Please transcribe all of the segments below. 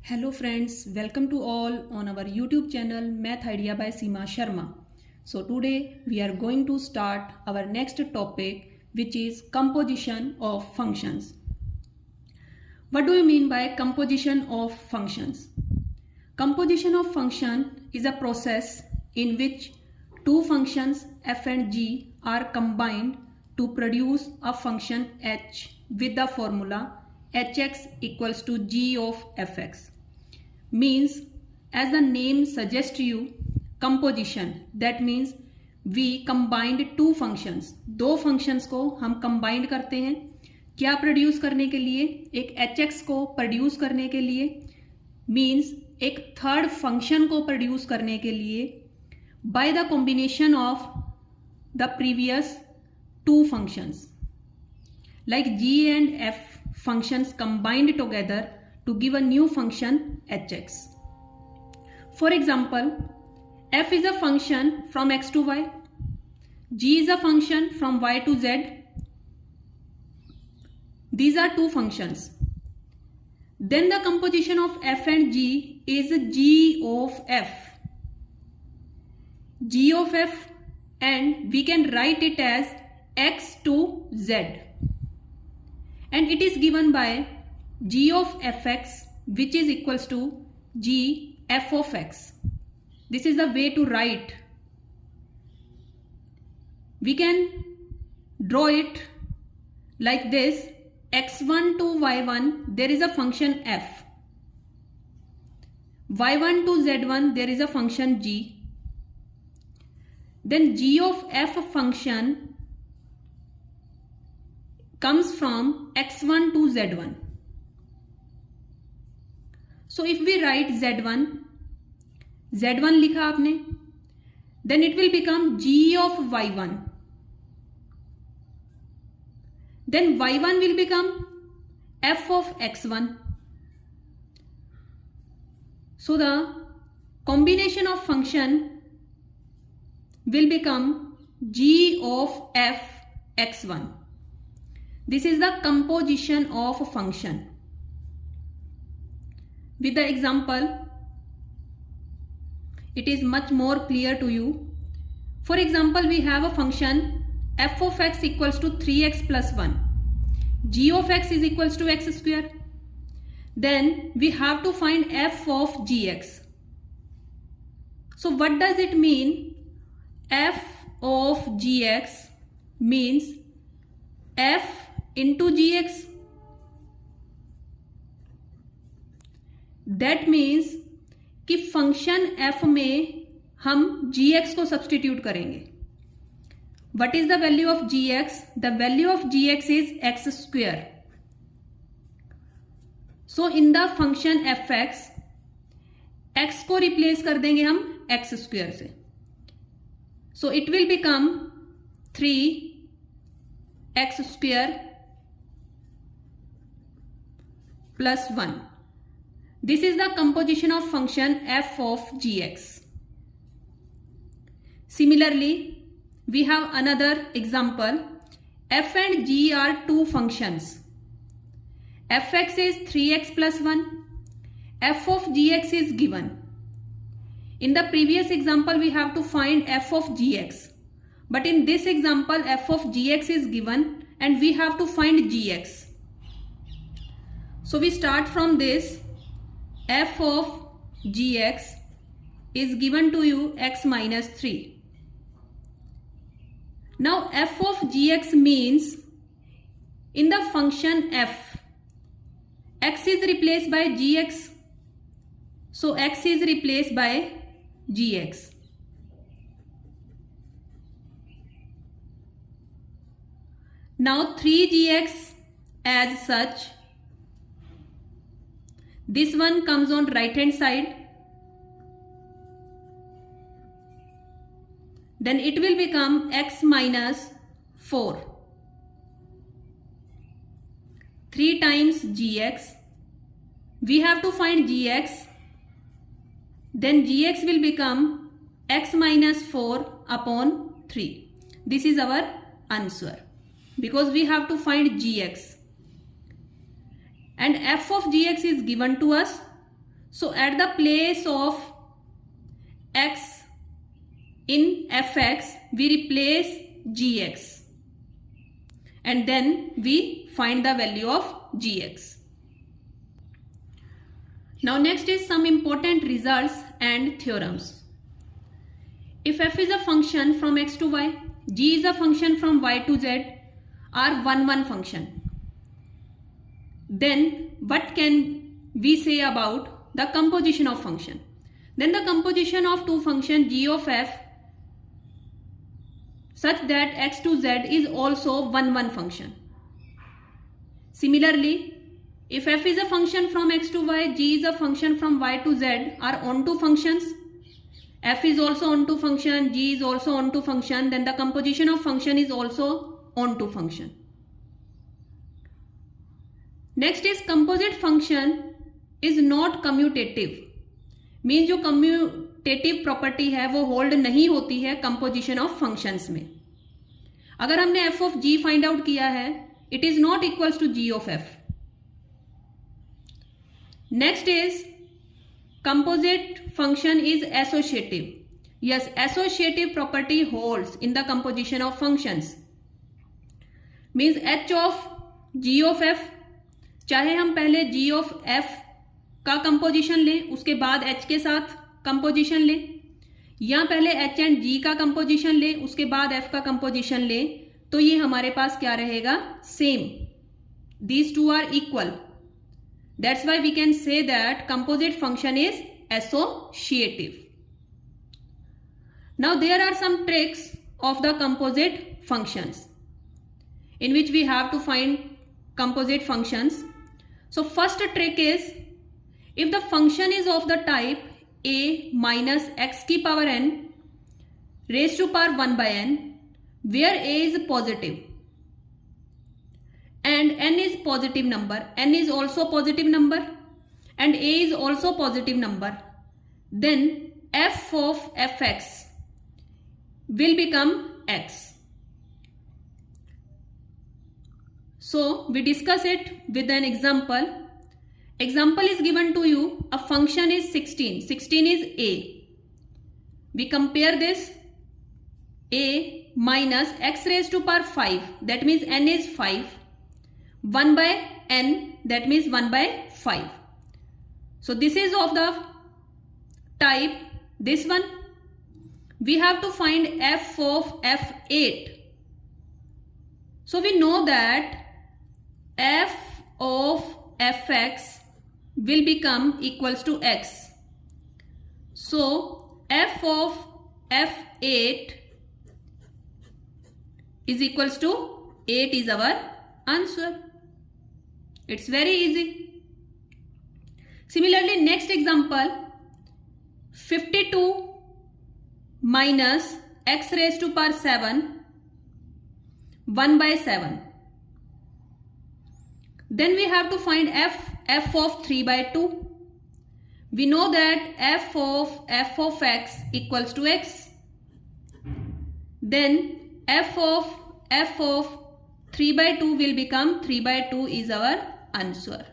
Hello friends, welcome to all on our YouTube channel Math Idea by Seema Sharma. So today we are going to start our next topic, which is composition of functions. What do you mean by composition of functions? Composition of function is a process in which two functions f and g are combined to produce a function h with the formula hx equals to g of fx. Means, as the name suggests you, composition, that means we combined two functions. दो functions को हम combined करते हैं क्या produce करने के लिए? एक hx को प्रोड्यूस करने के लिए, मीन्स एक थर्ड फंक्शन को प्रोड्यूस करने के लिए by the combination of the previous two functions like g and f functions combined together to give a new function hx. For example, f is a function from x to y, g is a function from y to z. These are two functions. Then the composition of f and g is g of f. G of f, and we can write it as x to z. And it is given by g of fx, which is equals to g f of x. This is the way to write. We can draw it like this. x1 to y1 there is a function f. y1 to z1 there is a function g. Then g of f function comes from x1 to z1. So if we write z1 लिखा आपने, then it will become g of y1. Then y1 will become f of x1. So the combination of function will become g of f x1. This is the composition of a function. With the example, it is much more clear to you. For example, we have a function f of x equals to 3x plus 1. G of x is equals to x square. Then we have to find f of gx. So what does it mean? F of gx means f into gx. That means कि function f में हम gx को substitute करेंगे. What is the value of gx? The value of gx is x square. So in the function fx, x को replace कर देंगे हम x square से. So it will become 3x square plus 1. This is the composition of function f of gx. Similarly, we have another example. F and g are two functions. fx is 3x plus 1. F of gx is given. In the previous example, we have to find f of gx. But in this example, f of gx is given and we have to find gx. So we start from this. F of gx is given to you x minus 3. Now f of gx means in the function f, x is replaced by gx. So x is replaced by gx. Now 3gx as such. This one comes on right hand side. Then it will become x minus 4. 3 times gx. We have to find gx. Then gx will become x minus 4 upon 3. This is our answer because we have to find gx. And f of gx is given to us. So at the place of x in fx, we replace gx and then we find the value of gx. Now next is some important results and theorems. If f is a function from x to y, g is a function from y to z, are one function, then what can we say about the composition of function? Then the composition of two functions g of f such that x to z is also one function. Similarly, if f is a function from x to y, g is a function from y to z, are onto functions, f is also onto function, g is also onto function, then the composition of function is also onto function. Next is composite function is not commutative, means जो commutative property है वो hold नहीं होती है composition of functions में. अगर हमने f of g find out किया है, it is not equals to g of f. Next is composite function is associative. Yes, associative property holds in the composition of functions. Means h of g of f, चाहे हम पहले g of f का composition लें, उसके बाद h के साथ composition लें, या पहले h एंड g का कंपोजिशन लें, उसके बाद f का कंपोजिशन लें, तो ये हमारे पास क्या रहेगा? Same. These two are equal. That's why we can say that composite function is associative. Now there are some tricks of the composite functions in which we have to find composite functions. So first trick is, if the function is of the type a minus x की power n raised to power 1 by n, where a is positive and n is positive number, n is also positive number and a is also positive number, then f of fx will become x. So we discuss it with an example. Example is given to you. A function is 16. 16 is a. We compare this a minus x raised to power 5. That means n is 5. 1 by n, that means 1 by 5. So this is of the type this one. We have to find f of f8. So we know that f of fx will become equals to x. So f of f8 is equals to 8 is our answer. It's very easy. Similarly, next example, 52 minus x raised to power 7, 1 by 7. Then we have to find f of 3 by 2. We know that f of x equals to x. Then f of 3 by 2 will become 3 by 2 is our answer.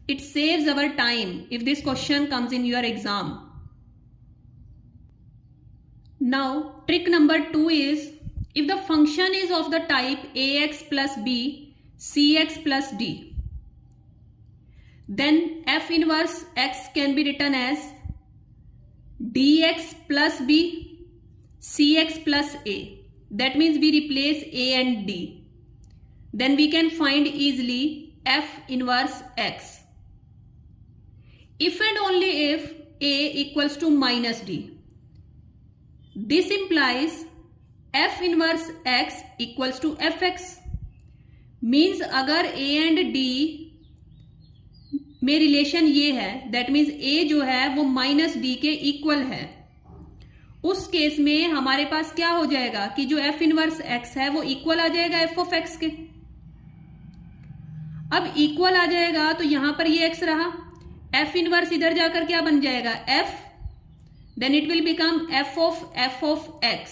It saves our time if this question comes in your exam. Now trick number 2 is, if the function is of the type ax plus b, cx plus d, then f inverse x can be written as dx plus b, cx plus a. That means we replace a and d. Then we can find easily f inverse x. If and only if a equals to minus d. This implies f inverse x equals to fx. Means अगर a and d में relation ये है, that means a जो है वो minus d के equal है, उस केस में हमारे पास क्या हो जाएगा कि जो f इनवर्स x है वो इक्वल आ जाएगा f ऑफ x के. अब इक्वल आ जाएगा तो यहां पर ये x रहा, f इनवर्स इधर जाकर क्या बन जाएगा f, then it will become f of x.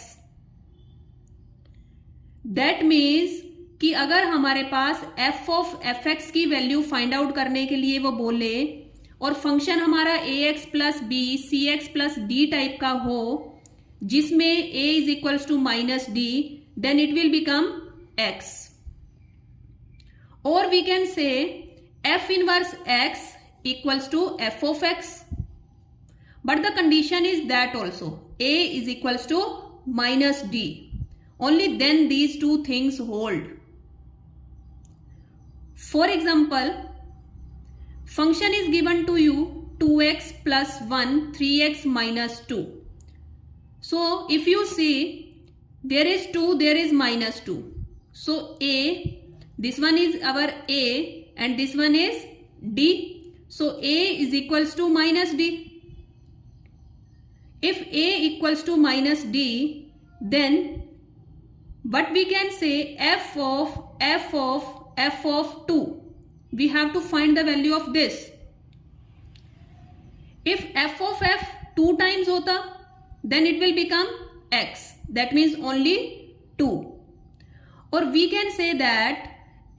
That means कि अगर हमारे पास f ऑफ fx की वैल्यू फाइंड आउट करने के लिए वो बोले और फंक्शन हमारा a x plus b c x plus d type का हो, जिसमें a is equals to minus d, then it will become x. और we can say f inverse x equals to f of x, but the condition is that also a is equals to minus d. Only then these two things hold. For example, function is given to you 2x plus 1 3x minus 2. So if you see there is 2, there is minus 2. So a, this one is our a and this one is d. So a is equals to minus d. If a equals to minus d, then what we can say, f of 2. We have to find the value of this. If f of f 2 times hota, then it will become x. That means only 2. Or we can say that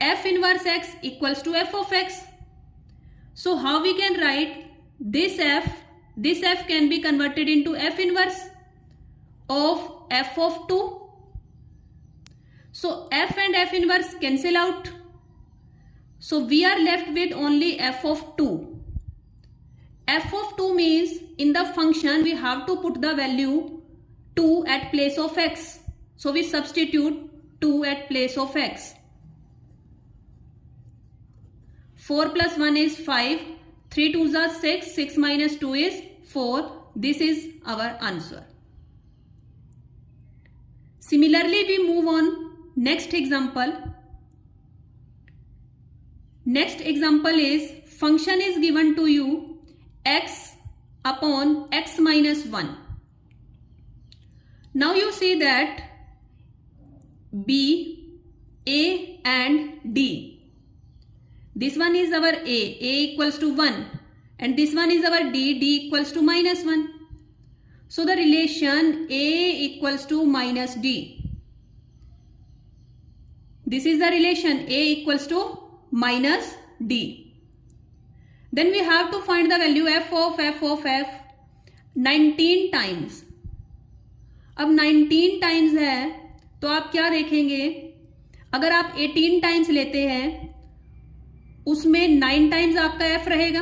f inverse x equals to f of x. So how we can write this f can be converted into f inverse of f of 2. So f and f inverse cancel out. So we are left with only f of 2. F of 2 means in the function we have to put the value 2 at place of x. So we substitute 2 at place of x. 4 plus 1 is 5, 3 2s are 6, 6 minus 2 is 4. This is our answer. Similarly, we move on. Next example. Next example is function is given to you x upon x minus 1. Now you see that b, a and d. This one is our a equals to 1 and this one is our d equals to minus 1. So the relation a equals to minus d. This is the relation a equals to minus d. Then we have to find the value f of f 19 times. अब 19 times है तो आप क्या देखेंगे, अगर आप 18 times लेते हैं उसमें 9 टाइम्स आपका f रहेगा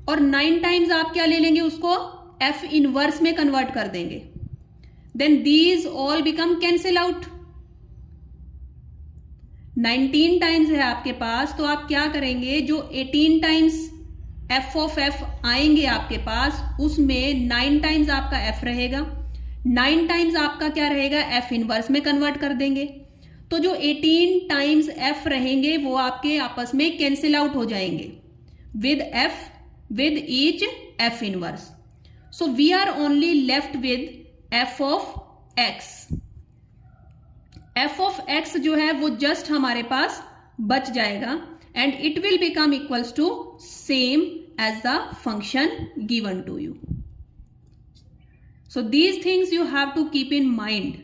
और 9 टाइम्स आप क्या ले लेंगे, उसको f इनवर्स में कन्वर्ट कर देंगे. Then these all become cancel out. 19 times है आपके पास तो आप क्या करेंगे, जो 18 टाइम्स f of f आएंगे आपके पास उसमें 9 टाइम्स आपका f रहेगा, 9 टाइम्स आपका क्या रहेगा, f इनवर्स में कन्वर्ट कर देंगे. तो जो 18 टाइम्स f रहेंगे वो आपके आपस में कैंसिल आउट हो जाएंगे with each f inverse. So we are only left with f of x. f of x जो है वो जस्ट हमारे पास बच जाएगा and it will become equals to same as the function given to you. So these things you have to keep in mind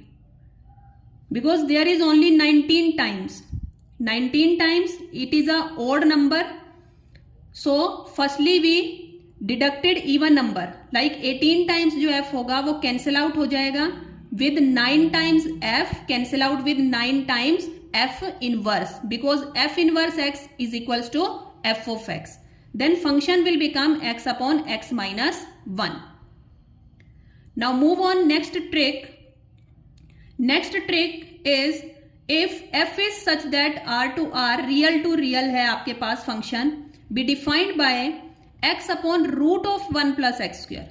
because there is only 19 times. 19 times it is a odd number. So firstly we deducted even number like 18 times जो f होगा वो cancel out हो जाएगा with 9 times f cancel out with 9 times f inverse because f inverse x is equals to f of x. Then function will become x upon x minus 1. Now move on next trick. Next trick is if f is such that r to r to real है आपके पास function be defined by x upon root of 1 plus x square.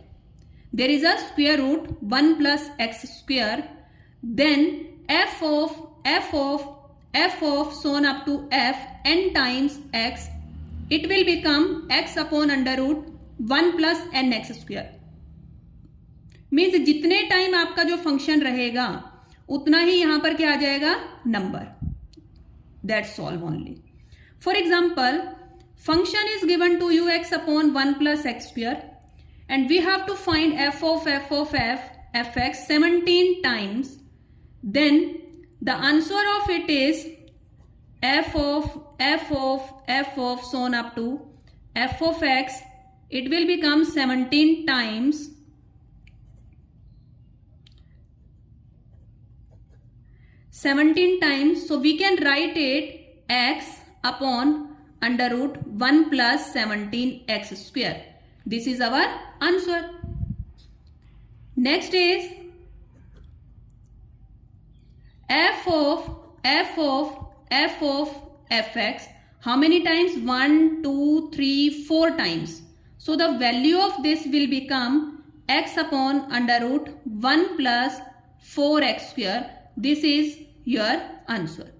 There is a square root 1 plus x square. Then f of so on up to f n times x, it will become x upon under root 1 plus n x square. Means जितने time आपका जो function रहेगा उतना ही यहां पर क्या आ जाएगा, number. That's solve only. For example function is given to you x upon 1 plus x square and we have to find f of fx 17 times. Then the answer of it is f of so on up to f of x, it will become 17 times 17 times, so we can write it x upon under root 1 plus 17x square. This is our answer. Next is f of fx. How many times? 1, 2, 3, 4 times. So the value of this will become x upon under root 1 plus 4x square. This is your answer.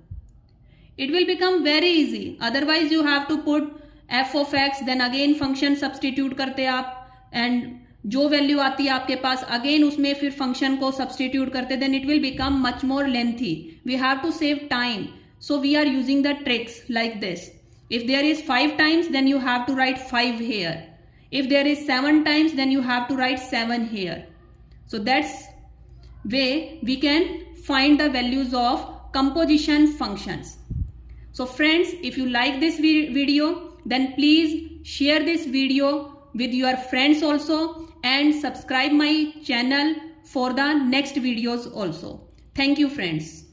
It will become very easy. Otherwise you have to put f of x, then again function substitute करते आप, and जो value आती है आपके पास again उसमें फिर function को substitute करते, then it will become much more lengthy. We have to save time, so we are using the tricks like this. If there is 5 times, then you have to write 5 here. If there is 7 times, then you have to write 7 here. So that's way we can find the values of composition functions. So friends, if you like this video, then please share this video with your friends also, and subscribe my channel for the next videos also. Thank you friends.